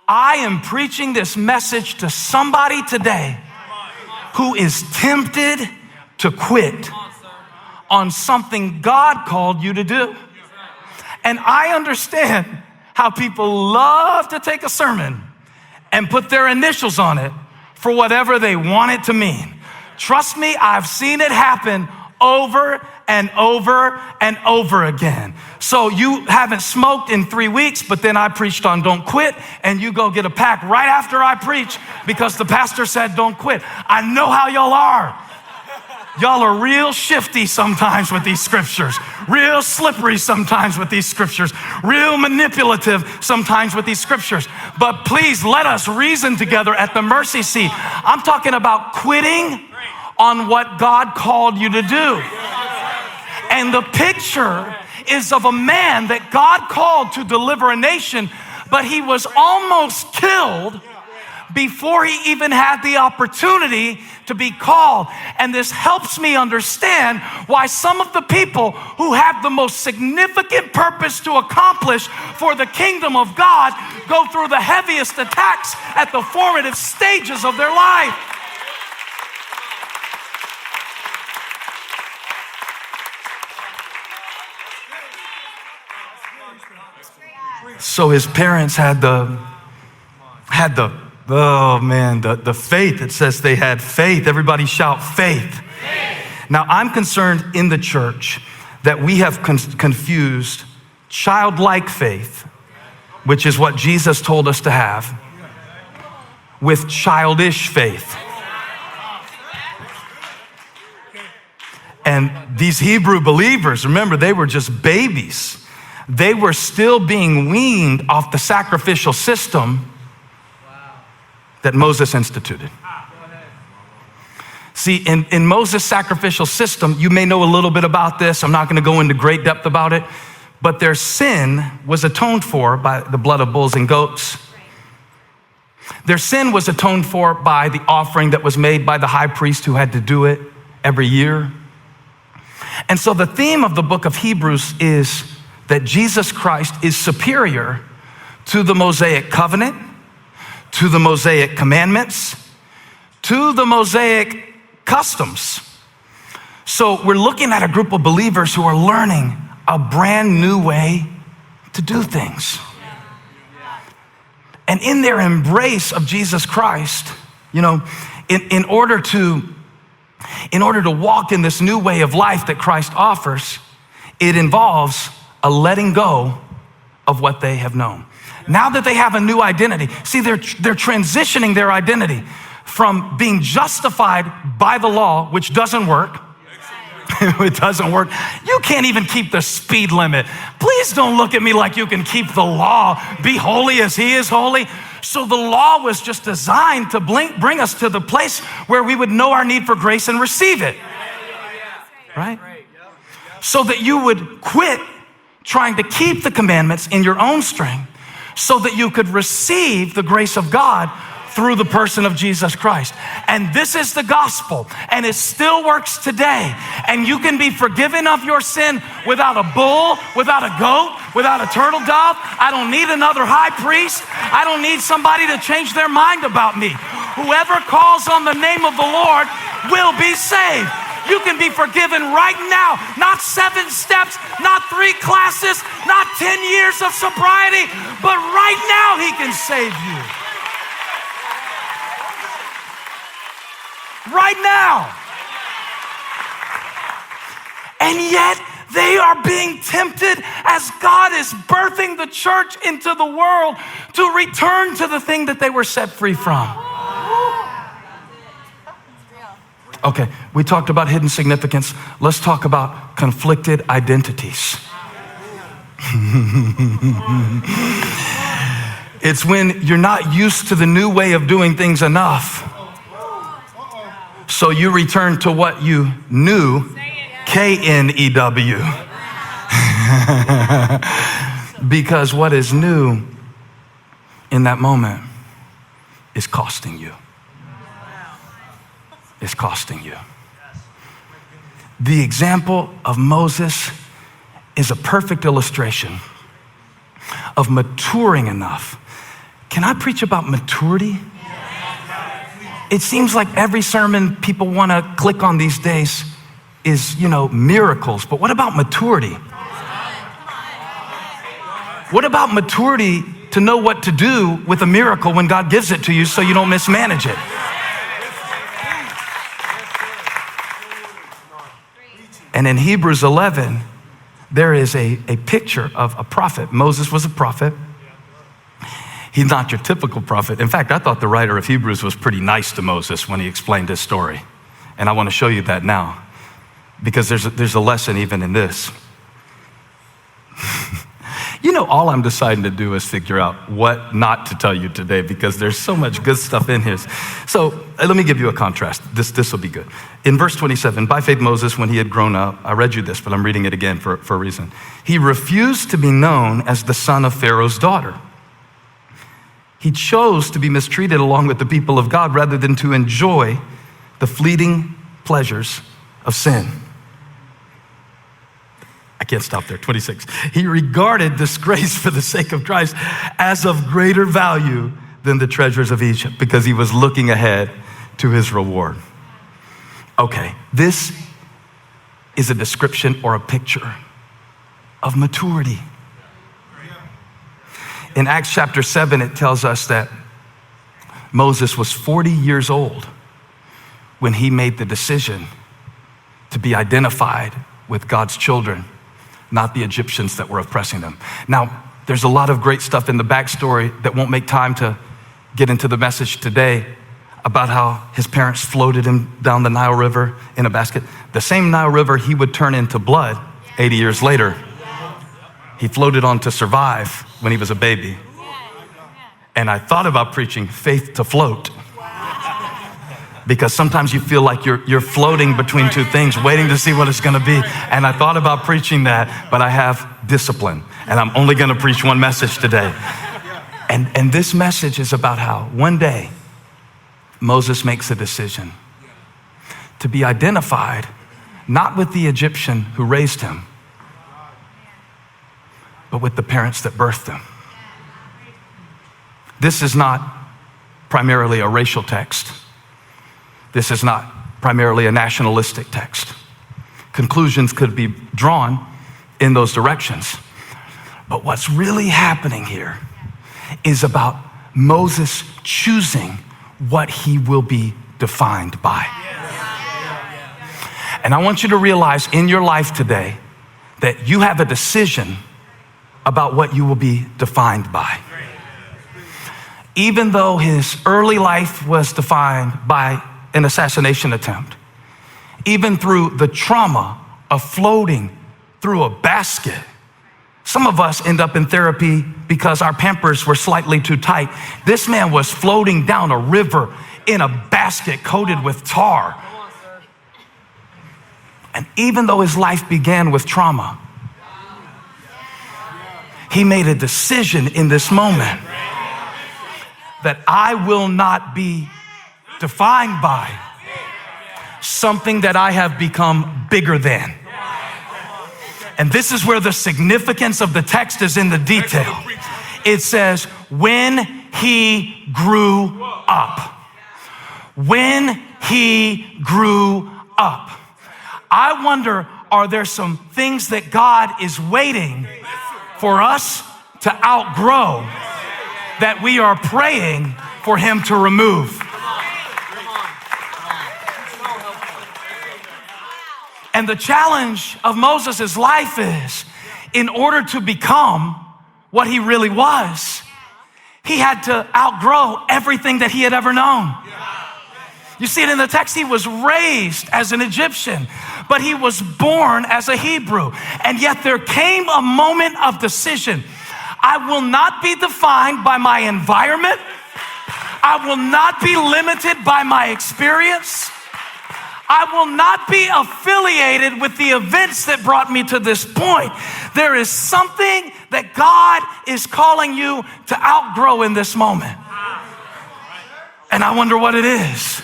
I am preaching this message to somebody today who is tempted to quit on something God called you to do. And I understand how people love to take a sermon and put their initials on it for whatever they want it to mean. Trust me, I've seen it happen over and over and over again. So you haven't smoked in 3 weeks, but then I preached on don't quit, and you go get a pack right after I preach because the pastor said don't quit. I know how y'all are. Y'all are real shifty sometimes with these scriptures, real slippery sometimes with these scriptures, real manipulative sometimes with these scriptures. But please let us reason together at the mercy seat. I'm talking about quitting on what God called you to do. And the picture is of a man that God called to deliver a nation, but he was almost killed before he even had the opportunity to be called. And this helps me understand why some of the people who have the most significant purpose to accomplish for the kingdom of God go through the heaviest attacks at the formative stages of their life. So his parents had the faith. It says they had faith. Everybody shout faith. Now I'm concerned in the church that we have confused childlike faith, which is what Jesus told us to have, with childish faith. And these Hebrew believers, remember, they were just babies. They were still being weaned off the sacrificial system that Moses instituted. See, in Moses' sacrificial system, you may know a little bit about this. I'm not going to go into great depth about it, but their sin was atoned for by the blood of bulls and goats. Their sin was atoned for by the offering that was made by the high priest who had to do it every year. And so the theme of the book of Hebrews is that Jesus Christ is superior to the Mosaic covenant, to the Mosaic commandments, to the Mosaic customs. So we're looking at a group of believers who are learning a brand new way to do things. And in their embrace of Jesus Christ, in order to walk in this new way of life that Christ offers, it involves a letting go of what they have known. Now that they have a new identity, see, they're transitioning their identity from being justified by the law, which doesn't work. It doesn't work. You can't even keep the speed limit. Please don't look at me like you can keep the law. Be holy as he is holy. So the law was just designed to bring us to the place where we would know our need for grace and receive it. Right? So that you would quit trying to keep the commandments in your own strength so that you could receive the grace of God through the person of Jesus Christ. And this is the gospel, and it still works today. And you can be forgiven of your sin without a bull, without a goat, without a turtle dove. I don't need another high priest. I don't need somebody to change their mind about me. Whoever calls on the name of the Lord will be saved. You can be forgiven right now. Not 7 steps, not 3 classes, not 10 years of sobriety, but right now he can save you. Right now. And yet they are being tempted as God is birthing the church into the world to return to the thing that they were set free from. Okay, we talked about hidden significance. Let's talk about conflicted identities. It's when you're not used to the new way of doing things enough. So you return to what you knew, K-N-E-W. Because what is new in that moment is costing you. Is costing you. The example of Moses is a perfect illustration of maturing enough. Can I preach about maturity? It seems like every sermon people want to click on these days is, miracles. But what about maturity? What about maturity to know what to do with a miracle when God gives it to you so you don't mismanage it? And in Hebrews 11, there is a picture of a prophet. Moses was a prophet. He's not your typical prophet. In fact, I thought the writer of Hebrews was pretty nice to Moses when he explained his story. And I want to show you that now, because there's a lesson even in this. All I'm deciding to do is figure out what not to tell you today, because there's so much good stuff in here. So let me give you a contrast. This will be good. In verse 27, by faith Moses, when he had grown up, I read you this, but I'm reading it again for a reason. He refused to be known as the son of Pharaoh's daughter. He chose to be mistreated along with the people of God rather than to enjoy the fleeting pleasures of sin. I can't stop there. 26. He regarded disgrace for the sake of Christ as of greater value than the treasures of Egypt, because he was looking ahead to his reward. Okay, this is a description or a picture of maturity. In Acts chapter 7, it tells us that Moses was 40 years old when he made the decision to be identified with God's children, not the Egyptians that were oppressing them. Now, there's a lot of great stuff in the backstory that won't make time to get into the message today about how his parents floated him down the Nile River in a basket. The same Nile River he would turn into blood 80 years later. He floated on to survive when he was a baby. And I thought about preaching faith to float, because sometimes you feel like you're floating between two things, waiting to see what it's going to be. And I thought about preaching that, but I have discipline, and I'm only going to preach one message today. And this message is about how one day Moses makes a decision to be identified not with the Egyptian who raised him, but with the parents that birthed him. This is not primarily a racial text. This is not primarily a nationalistic text. Conclusions could be drawn in those directions. But what's really happening here is about Moses choosing what he will be defined by. And I want you to realize in your life today that you have a decision about what you will be defined by. Even though his early life was defined by an assassination attempt, even through the trauma of floating through a basket. Some of us end up in therapy because our pampers were slightly too tight. This man was floating down a river in a basket coated with tar. And even though his life began with trauma, he made a decision in this moment that I will not be defined by something that I have become bigger than. And this is where the significance of the text is in the detail. It says, when he grew up. When he grew up. I wonder, are there some things that God is waiting for us to outgrow that we are praying for him to remove? And the challenge of Moses' life is, in order to become what he really was, he had to outgrow everything that he had ever known. You see it in the text. He was raised as an Egyptian, but he was born as a Hebrew. And yet there came a moment of decision. I will not be defined by my environment. I will not be limited by my experience. I will not be affiliated with the events that brought me to this point. There is something that God is calling you to outgrow in this moment. And I wonder what it is.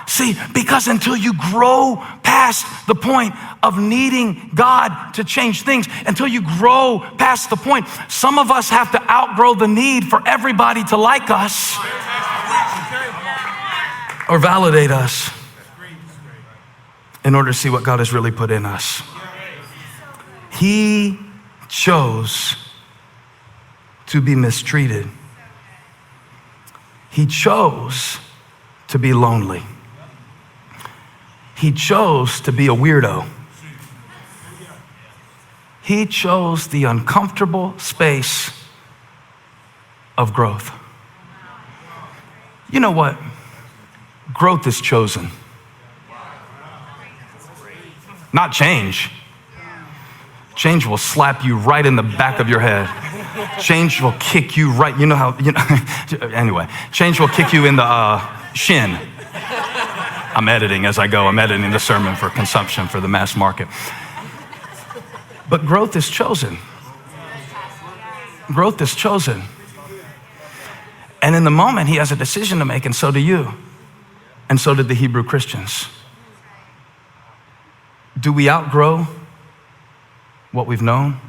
See, because until you grow past past the point of needing God to change things, until you grow past the point. Some of us have to outgrow the need for everybody to like us or validate us in order to see what God has really put in us. He chose to be mistreated. He chose to be lonely. He chose to be a weirdo. He chose the uncomfortable space of growth. You know what? Growth is chosen, not change. Change will slap you right in the back of your head. Change will kick you right, anyway, change will kick you in the shin. I'm editing as I go. I'm editing the sermon for consumption for the mass market. But growth is chosen. Growth is chosen. And in the moment, he has a decision to make, and so do you. And so did the Hebrew Christians. Do we outgrow what we've known?